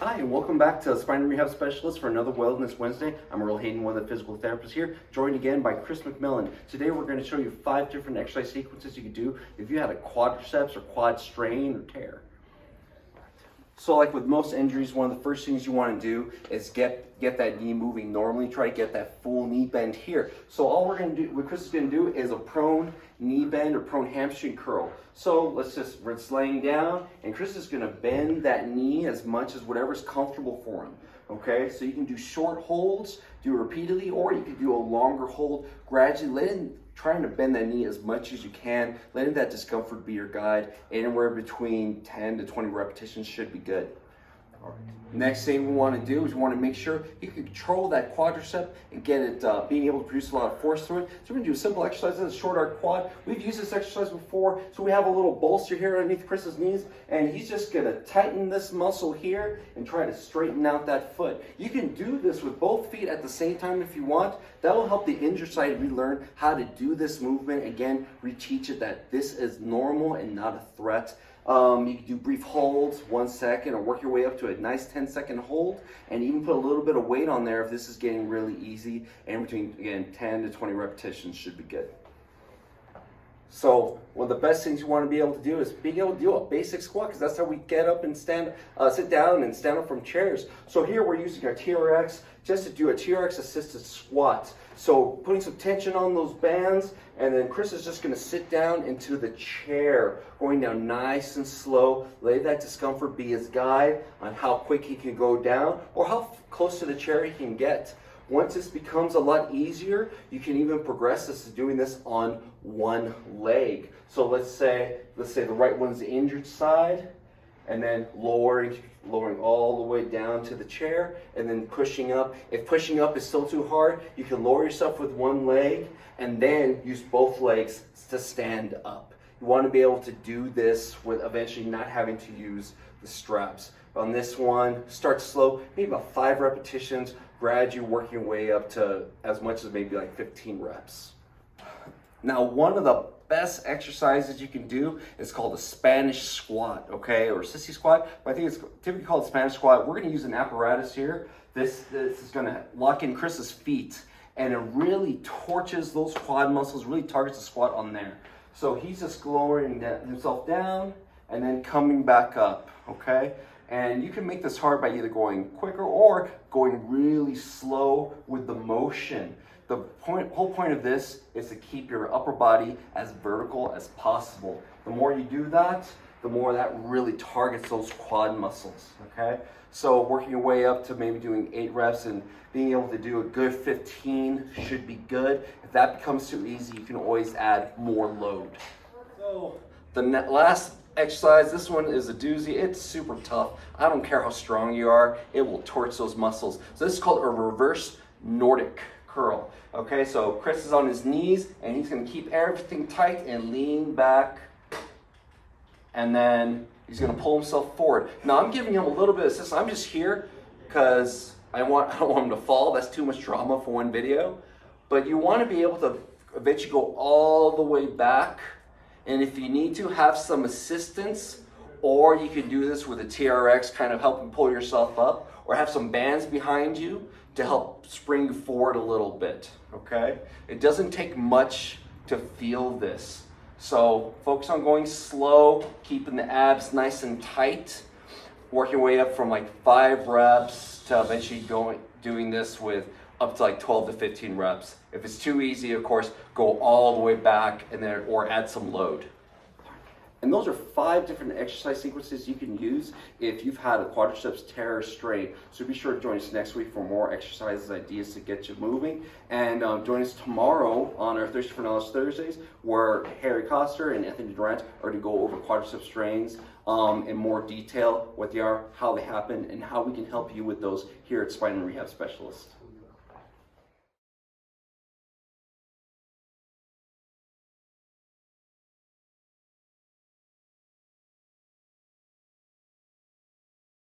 Hi, and welcome back to Spine and Rehab Specialists for another Wellness Wednesday. I'm Earl Hayden, one of the physical therapists here, joined again by Chris McMillen. Today we're going to show you 5 different exercise sequences you can do if you had a quadriceps or quad strain or tear. So like with most injuries, one of the first things you want to do is get that knee moving normally. Try to get that full knee bend here. So all we're going to do, what Chris is going to do is a prone knee bend or prone hamstring curl. So we're laying down and Chris is going to bend that knee as much as whatever's comfortable for him. Okay, so you can do short holds, do it repeatedly, or you can do a longer hold gradually, trying to bend that knee as much as you can, letting that discomfort be your guide. Anywhere between 10 to 20 repetitions should be good. All right. Next thing we want to do is we want to make sure you can control that quadricep and get it being able to produce a lot of force through it. So we're going to do a simple exercise. This is a short arc quad. We've used this exercise before. So we have a little bolster here underneath Chris's knees, and he's just going to tighten this muscle here and try to straighten out that foot. You can do this with both feet at the same time if you want. That'll help the injured side relearn how to do this movement. Again, reteach it that this is normal and not a threat. You can do brief holds, 1 second, or work your way up to a nice 10-second hold, and even put a little bit of weight on there if this is getting really easy. And between, again, 10 to 20 repetitions should be good. So one of the best things you want to be able to do is being able to do a basic squat, because that's how we get up and sit down and stand up from chairs. So here we're using our TRX just to do a TRX Assisted Squat. So putting some tension on those bands, and then Chris is just going to sit down into the chair, going down nice and slow. Let that discomfort be his guide on how quick he can go down or how close to the chair he can get. Once this becomes a lot easier, you can even progress this to doing this on one leg. So let's say the right one's the injured side, and then lowering all the way down to the chair, and then pushing up. If pushing up is still too hard, you can lower yourself with one leg and then use both legs to stand up. You want to be able to do this with eventually not having to use the straps. On this one, start slow, maybe about 5 repetitions, gradually working your way up to as much as maybe like 15 reps. Now, one of the best exercises you can do is called a Spanish squat, okay, or sissy squat, but I think it's typically called Spanish squat. We're going to use an apparatus here. This is going to lock in Chris's feet, and it really torches those quad muscles, really targets the squat on there. So he's just lowering himself down and then coming back up, okay? And you can make this hard by either going quicker or going really slow with the motion. The whole point of this is to keep your upper body as vertical as possible. The more you do that, the more that really targets those quad muscles, okay? So working your way up to maybe doing 8 reps and being able to do a good 15 should be good. If that becomes too easy, you can always add more load. So the last exercise, this one is a doozy. It's super tough. I don't care how strong you are, it will torch those muscles. So this is called a reverse Nordic curl. Okay, so Chris is on his knees and he's going to keep everything tight and lean back, and then he's going to pull himself forward. Now I'm giving him a little bit of assistance. I'm just here because I don't want him to fall. That's too much drama for one video. But you want to be able to eventually go all the way back, and if you need to, have some assistance, or you can do this with a TRX, kind of helping pull yourself up, or have some bands behind you to help spring forward a little bit, okay? It doesn't take much to feel this. So focus on going slow, keeping the abs nice and tight, work your way up from like 5 reps to eventually doing this with up to like 12 to 15 reps. If it's too easy, of course, go all the way back and then, or add some load. And those are 5 different exercise sequences you can use if you've had a quadriceps tear or strain. So be sure to join us next week for more exercises, ideas to get you moving. And join us tomorrow on our Thirsty for Knowledge Thursdays, where Harry Coster and Anthony Durant are to go over quadriceps strains in more detail, what they are, how they happen, and how we can help you with those here at Spine and Rehab Specialists.